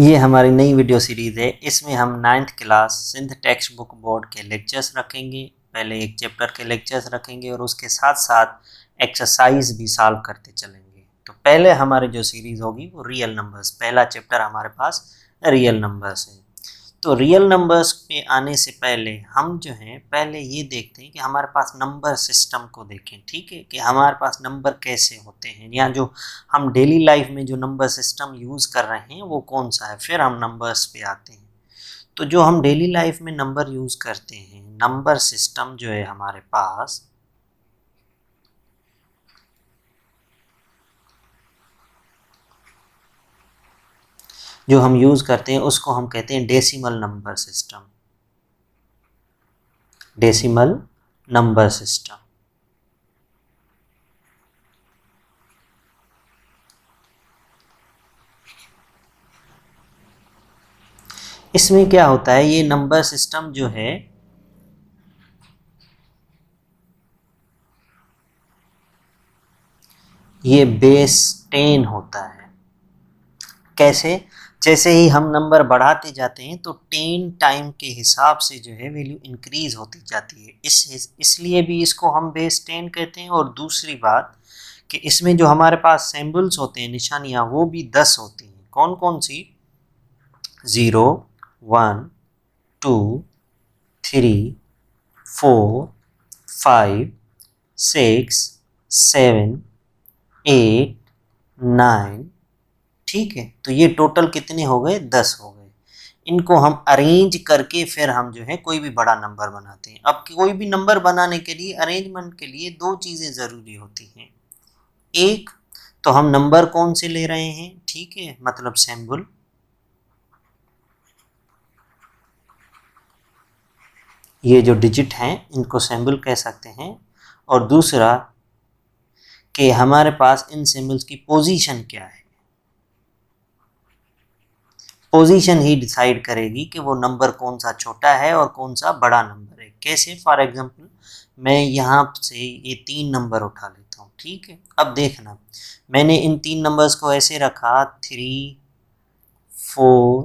ये हमारी नई वीडियो सीरीज़ है। इसमें हम 9th class Sindh textbook board के लेक्चर्स रखेंगे। पहले एक चैप्टर के लेक्चर्स रखेंगे और उसके साथ साथ एक्सरसाइज भी सॉल्व करते चलेंगे। तो पहले हमारी जो सीरीज़ होगी वो रियल नंबर्स, पहला चैप्टर हमारे पास रियल नंबर्स है। तो रियल नंबर्स पे आने से पहले हम जो हैं पहले ये देखते हैं कि हमारे पास नंबर सिस्टम को देखें, ठीक है, कि हमारे पास नंबर कैसे होते हैं या जो हम डेली लाइफ में जो नंबर सिस्टम यूज़ कर रहे हैं वो कौन सा है। फिर हम नंबर्स पे आते हैं। तो जो हम डेली लाइफ में नंबर यूज़ करते हैं, नंबर सिस्टम जो है हमारे पास, जो हम यूज़ करते हैं उसको हम कहते हैं decimal number system. Decimal number system. इसमें क्या होता है, ये नंबर सिस्टम जो है ये बेस 10 होता है। कैसे? जैसे ही हम नंबर बढ़ाते जाते हैं तो 10 टाइम के हिसाब से जो है वैल्यू इंक्रीज होती जाती है। इसलिए भी इसको हम बेस 10 कहते हैं। और दूसरी बात कि इसमें जो हमारे पास सिंबल्स होते हैं, निशानियाँ, वो भी 10 होती हैं। कौन कौन सी? 0, 1, 2, 3, 4, 5, 6, 7, 8, 9, ठीक है। तो ये टोटल कितने हो गए? 10 हो गए। इनको हम अरेंज करके फिर हम जो है कोई भी बड़ा नंबर बनाते हैं। अब कोई भी नंबर बनाने के लिए, अरेंजमेंट के लिए, दो चीज़ें ज़रूरी होती हैं। एक तो हम नंबर कौन से ले रहे हैं, ठीक है, मतलब सिंबल, ये जो डिजिट हैं इनको सिंबल कह सकते हैं। और दूसरा कि हमारे पास इन सिंबल्स की पोजीशन क्या है। पोजीशन ही डिसाइड करेगी कि वो नंबर कौन सा छोटा है और कौन सा बड़ा नंबर है। कैसे? फॉर एग्जांपल मैं यहाँ से ये 3 नंबर उठा लेता हूँ, ठीक है। अब देखना, मैंने इन 3 नंबर्स को ऐसे रखा 3, 4,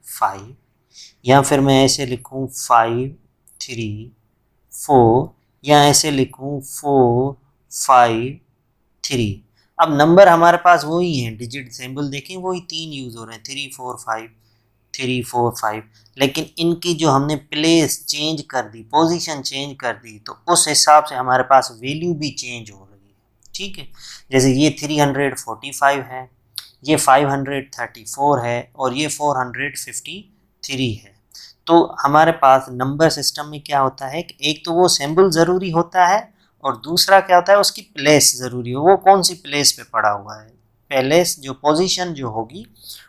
5, या फिर मैं ऐसे लिखूँ 5, 3, 4, या ऐसे लिखूँ 4, 5, 3। अब नंबर हमारे पास वही हैं, डिजिट सिंबल देखें वही 3 यूज़ हो रहे हैं, 3, 4, 5, 3, 4, 5। लेकिन इनकी जो हमने प्लेस चेंज कर दी, पोजीशन चेंज कर दी, तो उस हिसाब से हमारे पास वैल्यू भी चेंज हो रही है, ठीक है। जैसे ये 345 है, ये 534 है और ये 453 है। तो हमारे पास नंबर सिस्टम में क्या होता है कि एक तो वो सिंबल ज़रूरी होता है और दूसरा क्या होता है, उसकी प्लेस ज़रूरी हो, वो कौन सी प्लेस पे पड़ा हुआ है। प्लेस जो पोजीशन जो होगी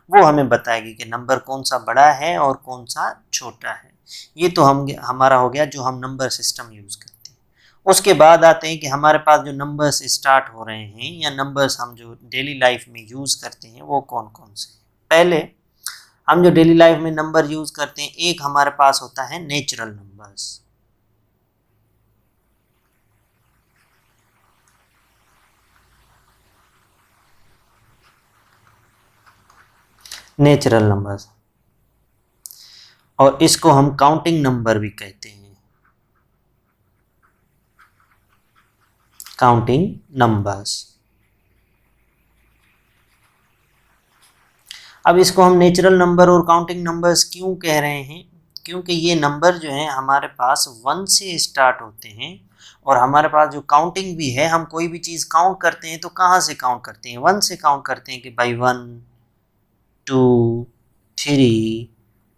वो हमें बताएगी कि नंबर कौन सा बड़ा है और कौन सा छोटा है। ये तो हमारा हो गया जो हम नंबर सिस्टम यूज़ करते हैं। उसके बाद आते हैं कि हमारे पास जो नंबर्स स्टार्ट हो रहे हैं या नंबर्स हम जो डेली लाइफ में यूज़ करते हैं वो कौन कौन से हैं। पहले हम जो डेली लाइफ में नंबर यूज़ करते हैं, एक हमारे पास होता है नेचुरल नंबर्स। नेचुरल नंबर्स, और इसको हम काउंटिंग नंबर भी कहते हैं। Counting numbers. अब इसको हम नेचुरल नंबर और काउंटिंग नंबर्स क्यों कह रहे हैं? क्योंकि ये नंबर जो हैं हमारे पास 1 से स्टार्ट होते हैं। और हमारे पास जो काउंटिंग भी है, हम कोई भी चीज़ काउंट करते हैं तो कहाँ से काउंट करते हैं? 1 से काउंट करते हैं कि भाई 1, 2, 3,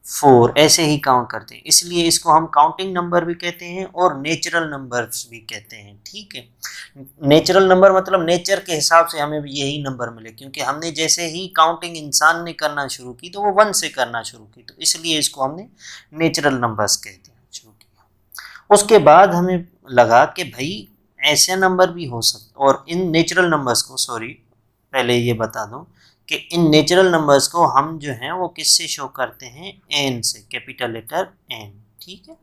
4, ऐसे ही काउंट करते हैं। इसलिए इसको हम काउंटिंग नंबर भी कहते हैं और नेचुरल नंबर्स भी कहते हैं, ठीक है। नेचुरल नंबर मतलब नेचर के हिसाब से हमें भी यही नंबर मिले, क्योंकि हमने जैसे ही काउंटिंग इंसान ने करना शुरू की तो वो 1 से करना शुरू की, तो इसलिए इसको हमने नेचुरल नंबर्स कह दिया, शुरू किया। उसके बाद हमें लगा कि भाई ऐसे नंबर भी हो सकते, और इन नेचुरल नंबर्स को, सॉरी पहले ये बता दूं कि इन नेचुरल नंबर्स को हम जो हैं वो किससे शो करते हैं? एन से, कैपिटल लेटर एन, ठीक है।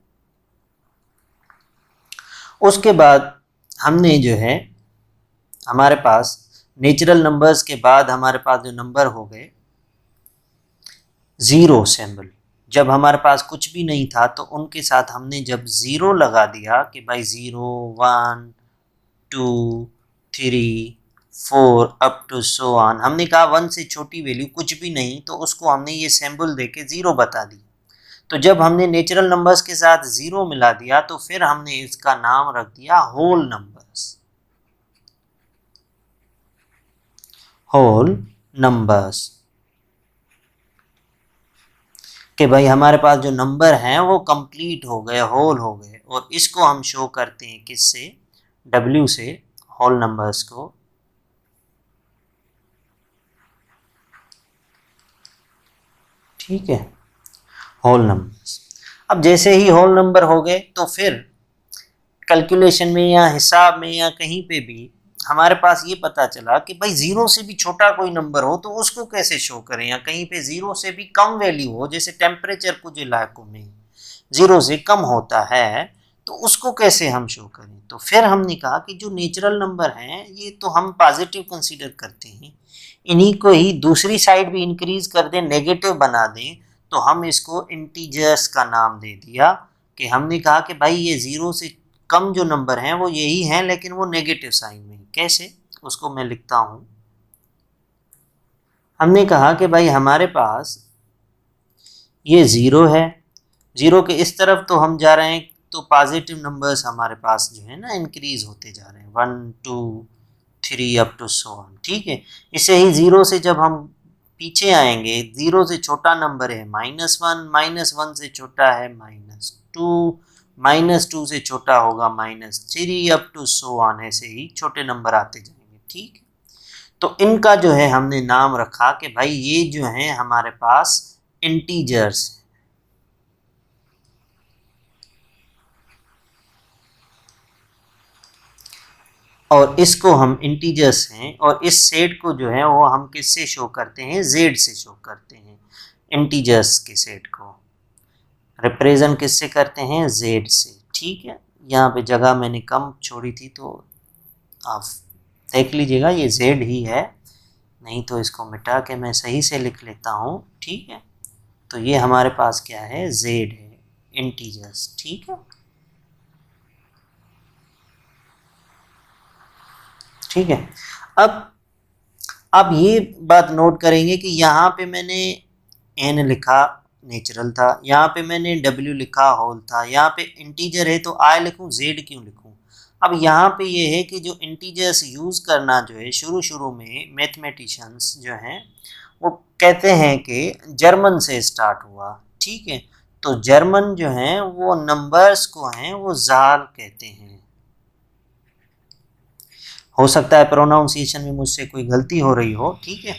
उसके बाद हमने जो है, हमारे पास नेचुरल नंबर्स के बाद हमारे पास जो नंबर हो गए ज़ीरो सिंबल, जब हमारे पास कुछ भी नहीं था तो उनके साथ हमने जब ज़ीरो लगा दिया कि भाई 0 1 2 3 4 अप टू सो ऑन, हमने कहा 1 से छोटी वैल्यू कुछ भी नहीं, तो उसको हमने ये सिंबल देके 0 बता दिया। तो जब हमने नेचुरल नंबर्स के साथ 0 मिला दिया तो फिर हमने इसका नाम रख दिया होल नंबर्स। होल नंबर्स कि भाई हमारे पास जो नंबर हैं वो कंप्लीट हो गए, होल हो गए, और इसको हम शो करते हैं किससे, W से, होल नंबर्स को। ठीक है, होल नंबर्स। अब जैसे ही होल नंबर हो गए तो फिर कैलकुलेशन में या हिसाब में या कहीं पे भी हमारे पास ये पता चला कि भाई 0 से भी छोटा कोई नंबर हो तो उसको कैसे शो करें, या कहीं पे 0 से भी कम वैल्यू हो, जैसे टेम्परेचर कुछ इलाकों में 0 से कम होता है, तो उसको कैसे हम शो करें। तो फिर हमने कहा कि जो नेचुरल नंबर हैं ये तो हम पॉजिटिव कंसीडर करते हैं, इन्हीं को ही दूसरी साइड भी इंक्रीज कर दें, नेगेटिव बना दें, तो हम इसको इंटीजर्स का नाम दे दिया। कि हमने कहा कि भाई ये 0 से कम जो नंबर हैं वो यही हैं, लेकिन वो नेगेटिव साइन में। कैसे, उसको मैं लिखता हूँ। हमने कहा कि भाई हमारे पास ये 0 है, 0 के इस तरफ तो हम जा रहे हैं, तो पॉजिटिव नंबर्स हमारे पास जो है ना इंक्रीज होते जा रहे हैं, 1 2 3 अप टू सो ऑन। ठीक है, इसे ही 0 से जब हम पीछे आएंगे, 0 से छोटा नंबर है -1, -1 से छोटा है -2, -2 से छोटा होगा -3 अप टू सो ऑन, ऐसे ही छोटे नंबर आते जाएंगे। ठीक है, तो इनका जो है हमने नाम रखा कि भाई ये जो है हमारे पास इंटीजर्स, और इसको हम इंटीजर्स हैं, और इस सेट को जो है वो हम किससे शो करते हैं, जेड से शो करते हैं। इंटीजर्स के सेट को रिप्रेजेंट किससे करते हैं, जेड से। ठीक है, यहाँ पे जगह मैंने कम छोड़ी थी तो आप देख लीजिएगा, ये जेड ही है, नहीं तो इसको मिटा के मैं सही से लिख लेता हूँ। ठीक है, तो ये हमारे पास क्या है, जेड है, इंटीजर्स। ठीक है, ठीक है। अब आप ये बात नोट करेंगे कि यहाँ पे मैंने एन लिखा, नेचुरल था, यहाँ पे मैंने डब्ल्यू लिखा, होल था, यहाँ पे इंटीजर है तो आई लिखूँ, जेड क्यों लिखूँ। अब यहाँ पे ये है कि जो इंटीजर्स यूज़ करना जो है शुरू शुरू में मैथमेटिशियंस जो हैं वो कहते हैं कि जर्मन से स्टार्ट हुआ। ठीक है, तो जर्मन जो हैं वो नंबर्स को हैं वो जाल कहते हैं। हो सकता है प्रोनाउंसिएशन में मुझसे कोई गलती हो रही हो। ठीक है,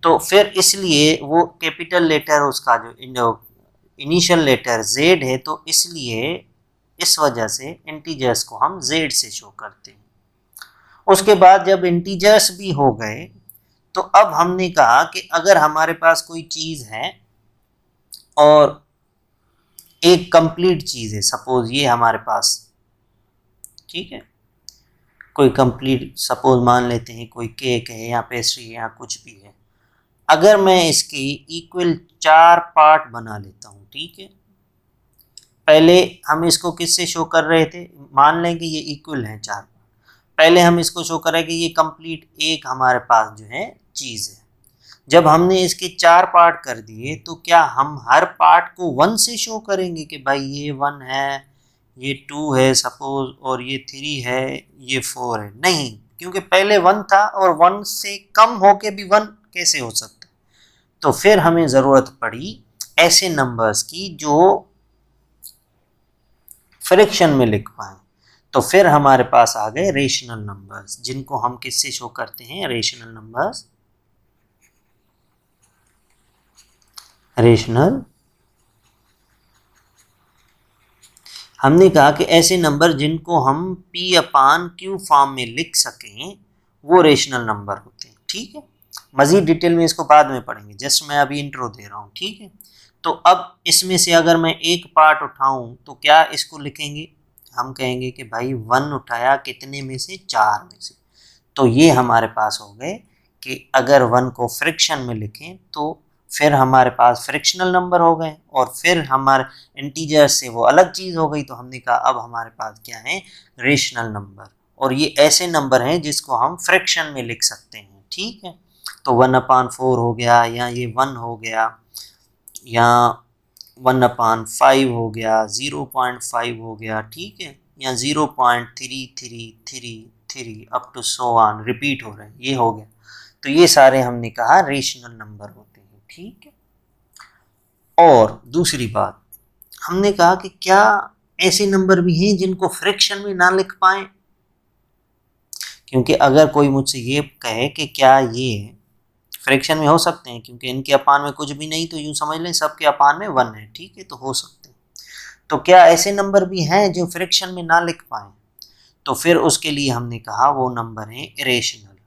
तो फिर इसलिए वो कैपिटल लेटर उसका जो इनिशियल लेटर जेड है, तो इसलिए इस वजह से इंटीजर्स को हम जेड से शो करते हैं। उसके बाद जब इंटीजर्स भी हो गए तो अब हमने कहा कि अगर हमारे पास कोई चीज़ है और एक कंप्लीट चीज़ है, सपोज ये हमारे पास, ठीक है, कोई कंप्लीट, सपोज मान लेते हैं कोई केक है या पेस्ट्री है या कुछ भी है, अगर मैं इसकी इक्वल 4 पार्ट बना लेता हूँ। ठीक है, पहले हम इसको किससे शो कर रहे थे, मान लें कि ये इक्वल है 4, पहले हम इसको शो कर रहे हैं कि ये कंप्लीट एक हमारे पास जो है चीज़ है। जब हमने इसके 4 पार्ट कर दिए तो क्या हम हर पार्ट को 1 से शो करेंगे कि भाई ये 1 है, ये 2 है सपोज, और ये 3 है, ये 4 है? नहीं, क्योंकि पहले 1 था और 1 से कम होके भी 1 कैसे हो सकता है। तो फिर हमें ज़रूरत पड़ी ऐसे नंबर्स की जो फ्रैक्शन में लिख पाएँ। तो फिर हमारे पास आ गए रेशनल नंबर्स, जिनको हम किससे शो करते हैं, रेशनल नंबर्स। रेशनल, हमने कहा कि ऐसे नंबर जिनको हम P/Q फॉर्म में लिख सकें वो रेशनल नंबर होते हैं। ठीक है, मज़ीद डिटेल में इसको बाद में पढ़ेंगे, जस्ट मैं अभी इंट्रो दे रहा हूँ। ठीक है, तो अब इसमें से अगर मैं एक पार्ट उठाऊँ तो क्या इसको लिखेंगे, हम कहेंगे कि भाई 1 उठाया कितने में से, 4 में से। तो ये हमारे पास हो गए कि अगर 1 को फ्रैक्शन में लिखें तो फिर हमारे पास फ्रैक्शनल नंबर हो गए, और फिर हमारे इंटीजर से वो अलग चीज़ हो गई, तो हमने कहा अब हमारे पास क्या है, रेशनल नंबर। और ये ऐसे नंबर हैं जिसको हम फ्रैक्शन में लिख सकते हैं, ठीक है। तो 1/4 हो गया, या ये 1 हो गया, या 1/5 हो गया, 0.5 हो गया, ठीक है, या 0.3333 up to so on repeat हो रहे हैं, ये हो गया। तो ये सारे हमने कहा रेशनल नंबर होते हैं, ठीक है। और दूसरी बात, हमने कहा कि क्या ऐसे नंबर भी हैं जिनको फ्रैक्शन में ना लिख पाए, क्योंकि अगर कोई मुझसे ये कहे कि क्या ये फ्रैक्शन में हो सकते हैं, क्योंकि इनके अपान में कुछ भी नहीं, तो यूँ समझ लें सबके अपान में 1 है, ठीक है, तो हो सकते हैं। तो क्या ऐसे नंबर भी हैं जो फ्रैक्शन में ना लिख पाए, तो फिर उसके लिए हमने कहा वो नंबर है इरेशनल।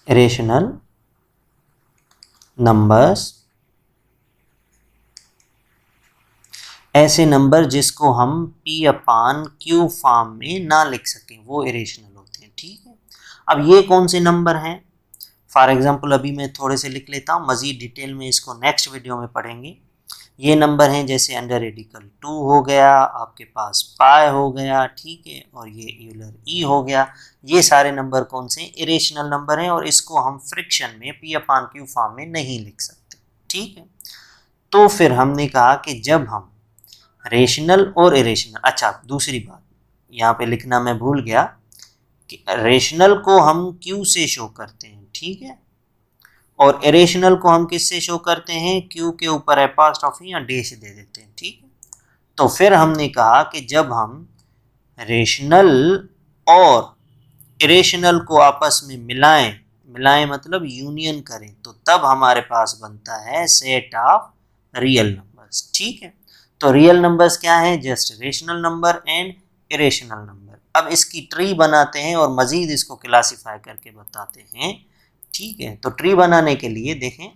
इरेशनल नंबर्स, ऐसे नंबर जिसको हम P/Q फॉर्म में ना लिख सकें, वो इरेशनल होते हैं, ठीक है। अब ये कौन से नंबर हैं, फॉर एग्जांपल अभी मैं थोड़े से लिख लेता हूँ, मज़ीद डिटेल में इसको नेक्स्ट वीडियो में पढ़ेंगे। ये नंबर हैं जैसे अंडर रेडिकल 2 हो गया, आपके पास पाई हो गया, ठीक है, और ये यूलर ई हो गया। ये सारे नंबर कौन से इरेशनल नंबर हैं, और इसको हम फ्रैक्शन में P/Q फॉर्म में नहीं लिख सकते, ठीक है। तो फिर हमने कहा कि जब हम रेशनल और इरेशनल, अच्छा दूसरी बात यहाँ पे लिखना मैं भूल गया कि रेशनल को हम क्यू से शो करते हैं, ठीक है, और इरेशनल को हम किससे शो करते हैं, क्यू के ऊपर एपॉस्ट्रोफी या डैश दे देते हैं, ठीक है। तो फिर हमने कहा कि जब हम रेशनल और इरेशनल को आपस में मिलाएं, मिलाएं मतलब यूनियन करें, तो तब हमारे पास बनता है सेट ऑफ रियल नंबर्स, ठीक है। तो रियल नंबर्स क्या हैं, just rational number and irrational number. अब इसकी ट्री बनाते हैं और मजीद इसको क्लासीफाई करके बताते हैं, ठीक है। तो ट्री बनाने के लिए देखें,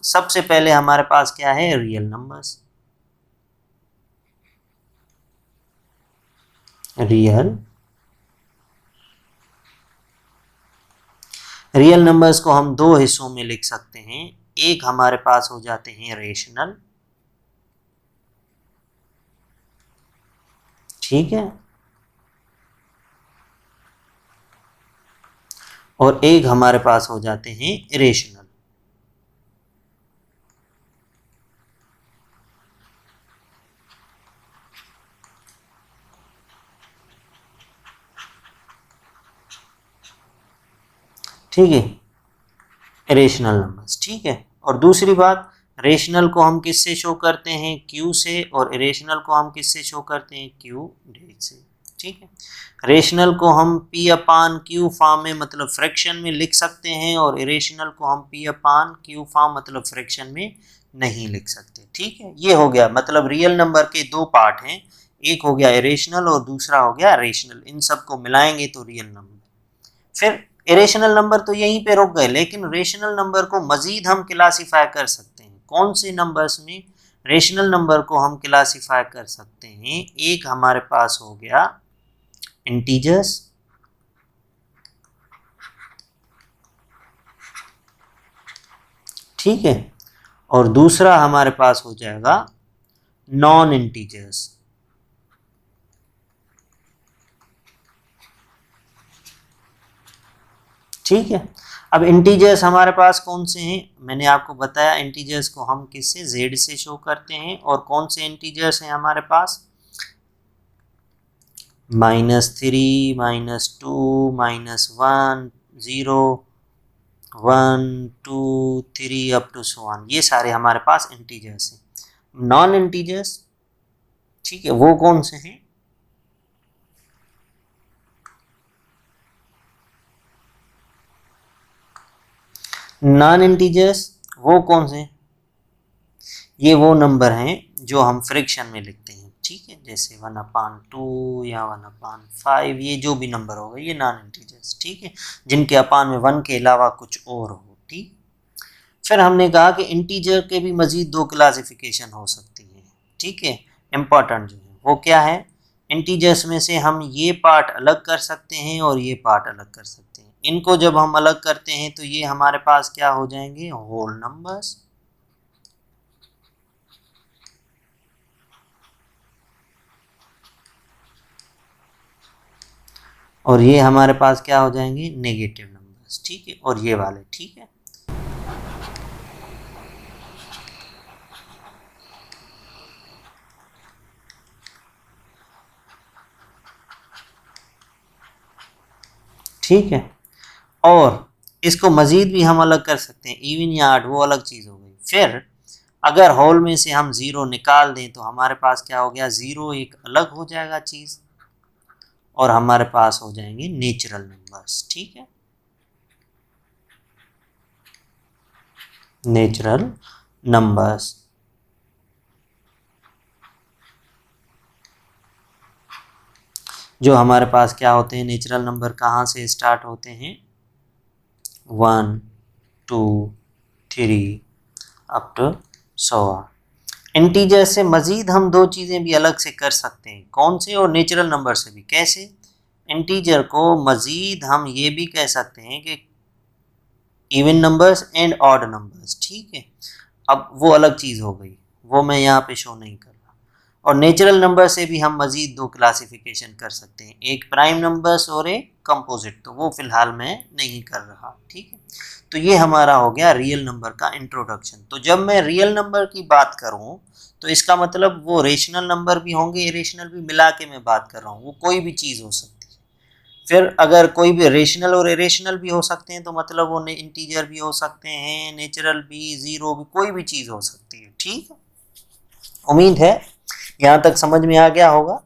सबसे पहले हमारे पास क्या है, रियल नंबर्स, रियल नंबर्स को हम दो हिस्सों में लिख सकते हैं। एक हमारे पास हो जाते हैं रेशनल, ठीक है, और एक हमारे पास हो जाते हैं इरेशनल। ठीक है, रेशनल नंबर्स, ठीक है। और दूसरी बात, रेशनल को हम किससे शो करते हैं, क्यू से, और इरेशनल को हम किससे शो करते हैं, क्यू डैश से, ठीक है। रेशनल को हम P/Q फॉर्म में मतलब फ्रैक्शन में लिख सकते हैं, और इरेशनल को हम P/Q फॉर्म मतलब फ्रैक्शन में नहीं लिख सकते, ठीक है। ये हो गया, मतलब रियल नंबर के दो पार्ट हैं, एक हो गया इरेशनल और दूसरा हो गया रेशनल। इन सबको मिलाएंगे तो रियल नंबर। फिर इरेशनल नंबर तो यहीं पे रुक गए, लेकिन रेशनल नंबर को मजीद हम क्लासीफाई कर सकते हैं। कौन से नंबर्स में रेशनल नंबर को हम क्लासीफाई कर सकते हैं, एक हमारे पास हो गया इंटीजर्स, ठीक है, और दूसरा हमारे पास हो जाएगा नॉन इंटीजर्स, ठीक है। अब इंटीजर्स हमारे पास कौन से हैं, मैंने आपको बताया इंटीजर्स को हम किससे, जेड से शो करते हैं। और कौन से इंटीजर्स हैं हमारे पास, -3, -2, -1, 0, 1, 2, 3 अप टू सो ऑन, ये सारे हमारे पास इंटीजर्स हैं। नॉन इंटीजर्स, ठीक है, वो कौन से हैं, नॉन इंटीजर्स वो कौन से, ये वो नंबर हैं जो हम फ्रैक्शन में लिखते हैं, ठीक है, जैसे 1/2 या 1/5, ये जो भी नंबर होगा ये नॉन इंटीजर्स, ठीक है, जिनके अपान में 1 के अलावा कुछ और हो, ठीक। फिर हमने कहा कि इंटीजर के भी मजीद दो क्लासिफिकेशन हो सकती है, ठीक है, इम्पॉर्टेंट जो है वो क्या है, इंटीजर्स में से हम ये पार्ट अलग कर सकते हैं और ये पार्ट अलग कर सकते हैं। इनको जब हम अलग करते हैं तो ये हमारे पास क्या हो जाएंगे, होल नंबर्स। और ये हमारे पास क्या हो जाएंगे, नेगेटिव नंबर्स। ठीक है, और ये वाले, ठीक है। ठीक है, और इसको मजीद भी हम अलग कर सकते हैं, इवन या आड, वो अलग चीज़ हो गई। फिर अगर होल में से हम ज़ीरो निकाल दें तो हमारे पास क्या हो गया, ज़ीरो एक अलग हो जाएगा चीज़, और हमारे पास हो जाएंगे नेचुरल नंबर्स। ठीक है, नेचुरल नंबर्स। जो हमारे पास क्या होते हैं, नेचुरल नंबर कहाँ से स्टार्ट होते हैं, 1 2 3 अप टू 100। इंटीजर से मज़ीद हम दो चीज़ें भी अलग से कर सकते हैं, कौन से, और नेचुरल नंबर से भी। कैसे, इंटीजर को मज़ीद हम ये भी कह सकते हैं कि even numbers and odd numbers. ठीक है, अब वो अलग चीज़ हो गई, वो मैं यहाँ पे शो नहीं कर रहा। और नेचुरल नंबर से भी हम मज़ीद दो क्लासिफिकेशन कर सकते हैं, एक प्राइम नंबर्स और एक कंपोजिट, तो वो फ़िलहाल मैं नहीं कर रहा। ठीक है, तो ये हमारा हो गया रियल नंबर का इंट्रोडक्शन। तो जब मैं रियल नंबर की बात करूँ तो इसका मतलब वो रेशनल नंबर भी होंगे, इरेशनल भी, मिला के मैं बात कर रहा हूँ, वो कोई भी चीज़ हो सकती है। फिर अगर कोई भी रेशनल और इरेशनल भी हो सकते हैं तो मतलब वो इंटीजर भी हो सकते हैं, नेचुरल भी, ज़ीरो भी, कोई भी चीज़ हो सकती है। ठीक है, उम्मीद है यहाँ तक समझ में आ गया होगा।